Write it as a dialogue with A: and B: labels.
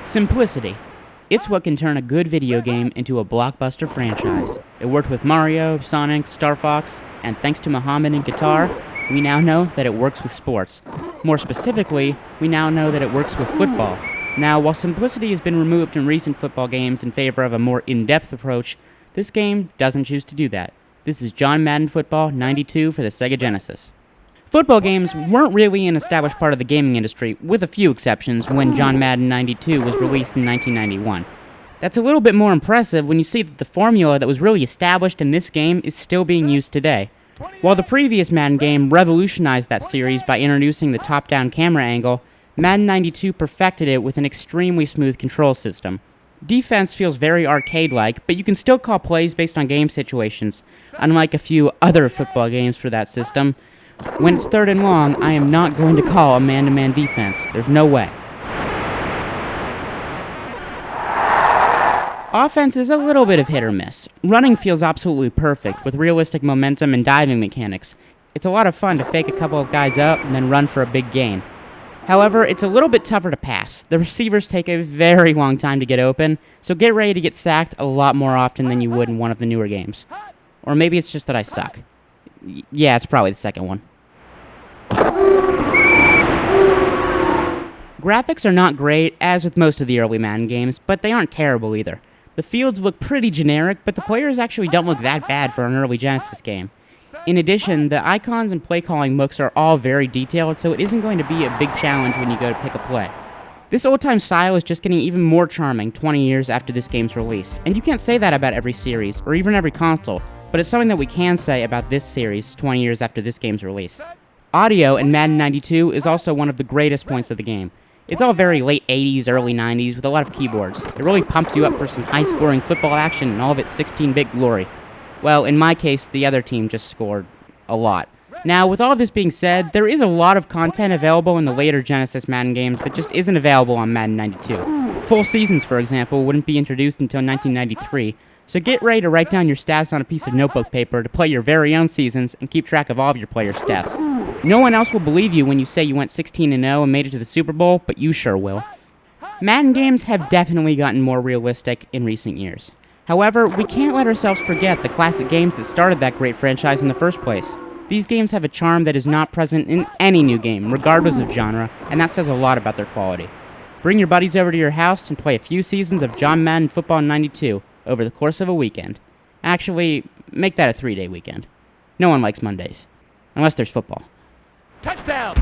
A: Simplicity. It's what can turn a good video game into a blockbuster franchise. It worked with Mario, Sonic, Star Fox, and thanks to Muhammad and guitar, we now know that it works with sports. More specifically, we now know that it works with football. Now, while simplicity has been removed in recent football games in favor of a more in-depth approach, this game doesn't choose to do that. This is John Madden Football 92 for the Sega Genesis. Football games weren't really an established part of the gaming industry, with a few exceptions, when John Madden 92 was released in 1991. That's a little bit more impressive when you see that the formula that was really established in this game is still being used today. While the previous Madden game revolutionized that series by introducing the top-down camera angle, Madden 92 perfected it with an extremely smooth control system. Defense feels very arcade-like, but you can still call plays based on game situations, unlike a few other football games for that system. When it's 3rd and long, I am not going to call a man-to-man defense. There's no way. Offense is a little bit of hit or miss. Running feels absolutely perfect, with realistic momentum and diving mechanics. It's a lot of fun to fake a couple of guys up and then run for a big gain. However, it's a little bit tougher to pass. The receivers take a very long time to get open, so get ready to get sacked a lot more often than you would in one of the newer games. Or maybe it's just that I suck. Yeah, it's probably the second one. Graphics are not great, as with most of the early Madden games, but they aren't terrible either. The fields look pretty generic, but the players actually don't look that bad for an early Genesis game. In addition, the icons and play-calling looks are all very detailed, so it isn't going to be a big challenge when you go to pick a play. This old-time style is just getting even more charming 20 years after this game's release, and you can't say that about every series, or even every console, but it's something that we can say about this series 20 years after this game's release. Audio in Madden 92 is also one of the greatest points of the game. It's all very late 80s, early 90s with a lot of keyboards. It really pumps you up for some high-scoring football action and all of its 16-bit glory. Well, in my case, the other team just scored a lot. Now, with all of this being said, there is a lot of content available in the later Genesis Madden games that just isn't available on Madden 92. Full seasons, for example, wouldn't be introduced until 1993, so get ready to write down your stats on a piece of notebook paper to play your very own seasons and keep track of all of your players' stats. No one else will believe you when you say you went 16-0 and made it to the Super Bowl, but you sure will. Madden games have definitely gotten more realistic in recent years. However, we can't let ourselves forget the classic games that started that great franchise in the first place. These games have a charm that is not present in any new game, regardless of genre, and that says a lot about their quality. Bring your buddies over to your house and play a few seasons of John Madden Football 92 over the course of a weekend. Actually, make that a 3-day weekend. No one likes Mondays. Unless there's football.
B: Touchdown!